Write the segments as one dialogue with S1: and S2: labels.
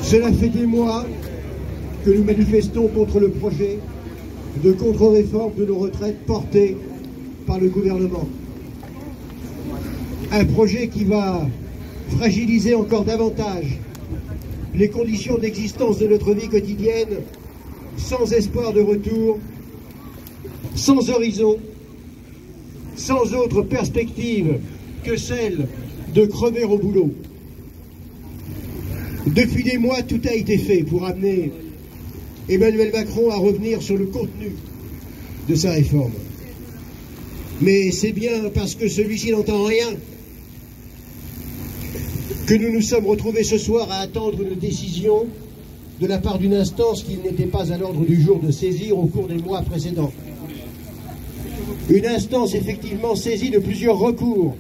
S1: Cela fait des mois que nous manifestons contre le projet de contre-réforme de nos retraites porté par le gouvernement. Un projet qui va fragiliser encore davantage les conditions d'existence de notre vie quotidienne, sans espoir de retour, sans horizon, sans autre perspective que celle de crever au boulot. Depuis des mois, tout a été fait pour amener Emmanuel Macron à revenir sur le contenu de sa réforme. Mais c'est bien parce que celui-ci n'entend rien que nous nous sommes retrouvés ce soir à attendre une décision de la part d'une instance qui n'était pas à l'ordre du jour de saisir au cours des mois précédents. Une instance effectivement saisie de plusieurs recours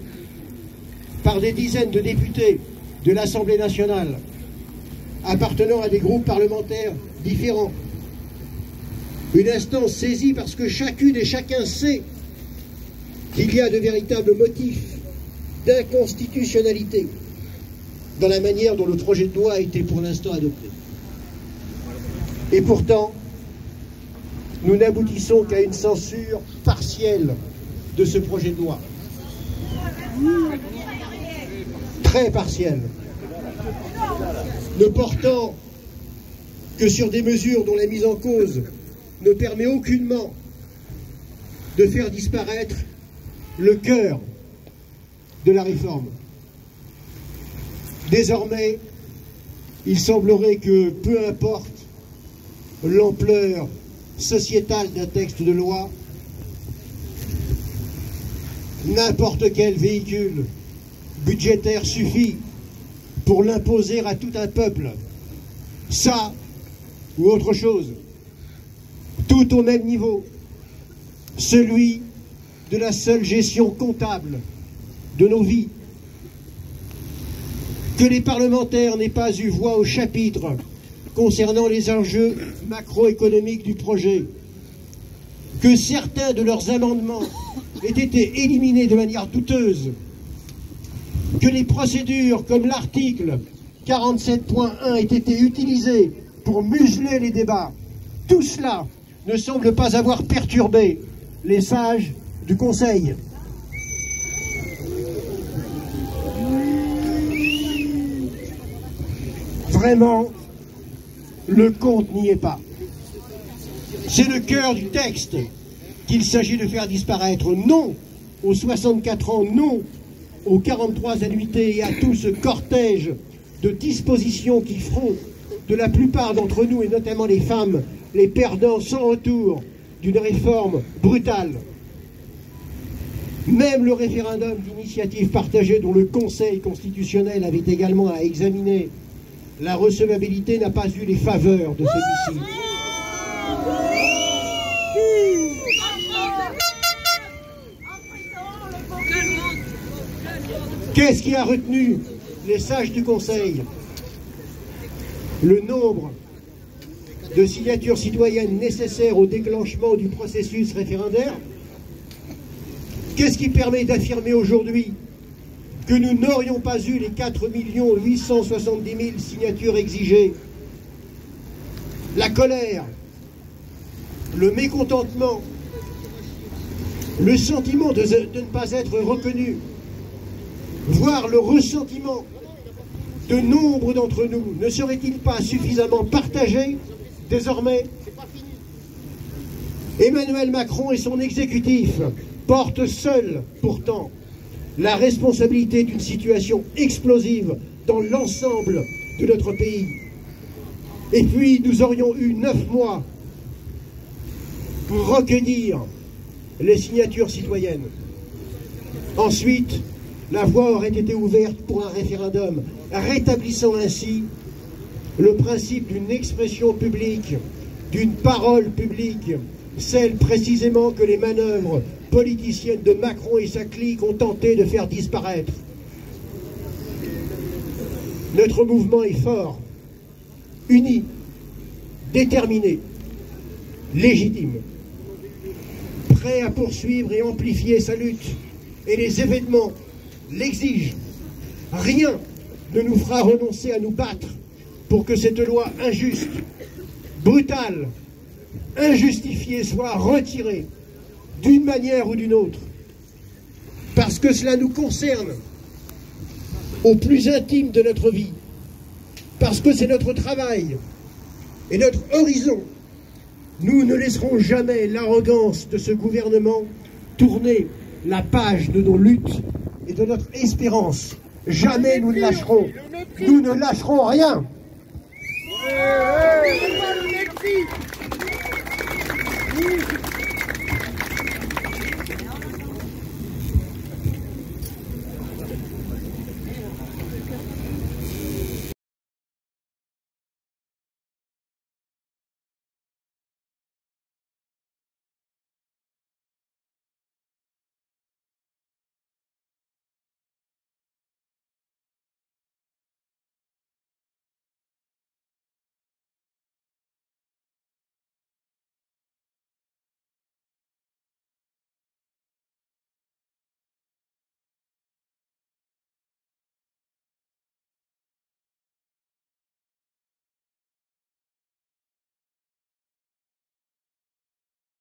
S1: par des dizaines de députés de l'Assemblée nationale appartenant à des groupes parlementaires différents. Une instance saisie parce que chacune et chacun sait qu'il y a de véritables motifs d'inconstitutionnalité dans la manière dont le projet de loi a été pour l'instant adopté. Et pourtant, nous n'aboutissons qu'à une censure partielle de ce projet de loi. Très partielle. Ne portant que sur des mesures dont la mise en cause ne permet aucunement de faire disparaître le cœur de la réforme. Désormais, il semblerait que, peu importe l'ampleur sociétale d'un texte de loi, n'importe quel véhicule budgétaire suffit pour l'imposer à tout un peuple. Ça ou autre chose, tout au même niveau, celui de la seule gestion comptable de nos vies. Que les parlementaires n'aient pas eu voix au chapitre concernant les enjeux macroéconomiques du projet, que certains de leurs amendements aient été éliminés de manière douteuse, que les procédures comme l'article 47.1 aient été utilisées pour museler les débats, tout cela ne semble pas avoir perturbé les sages du Conseil. Vraiment, le compte n'y est pas. C'est le cœur du texte qu'il s'agit de faire disparaître. Non aux 64 ans, non aux 43 annuités et à tout ce cortège de dispositions qui feront de la plupart d'entre nous, et notamment les femmes, les perdants sans retour d'une réforme brutale. Même le référendum d'initiative partagée dont le Conseil constitutionnel avait également à examiner la recevabilité n'a pas eu les faveurs de celui-ci. Qu'est-ce qui a retenu les sages du Conseil? Le nombre de signatures citoyennes nécessaires au déclenchement du processus référendaire. Qu'est-ce qui permet d'affirmer aujourd'hui que nous n'aurions pas eu les 4 870 000 signatures exigées? La colère, le mécontentement, le sentiment de ne pas être reconnu, voire le ressentiment de nombre d'entre nous, ne serait-il pas suffisamment partagé désormais? Emmanuel Macron et son exécutif portent seuls, pourtant, la responsabilité d'une situation explosive dans l'ensemble de notre pays. Et puis, nous aurions eu 9 mois pour recueillir les signatures citoyennes. Ensuite, la voie aurait été ouverte pour un référendum, rétablissant ainsi le principe d'une expression publique, d'une parole publique, celle précisément que les manœuvres politiciennes de Macron et sa clique ont tenté de faire disparaître. Notre mouvement est fort, uni, déterminé, légitime, prêt à poursuivre et amplifier sa lutte, et les événements l'exigent. Rien ne nous fera renoncer à nous battre pour que cette loi injuste, brutale, injustifiée soit retirée d'une manière ou d'une autre. Parce que cela nous concerne au plus intime de notre vie. Parce que c'est notre travail et notre horizon. Nous ne laisserons jamais l'arrogance de ce gouvernement tourner la page de nos luttes et de notre espérance. Jamais nous ne lâcherons. Nous ne lâcherons rien.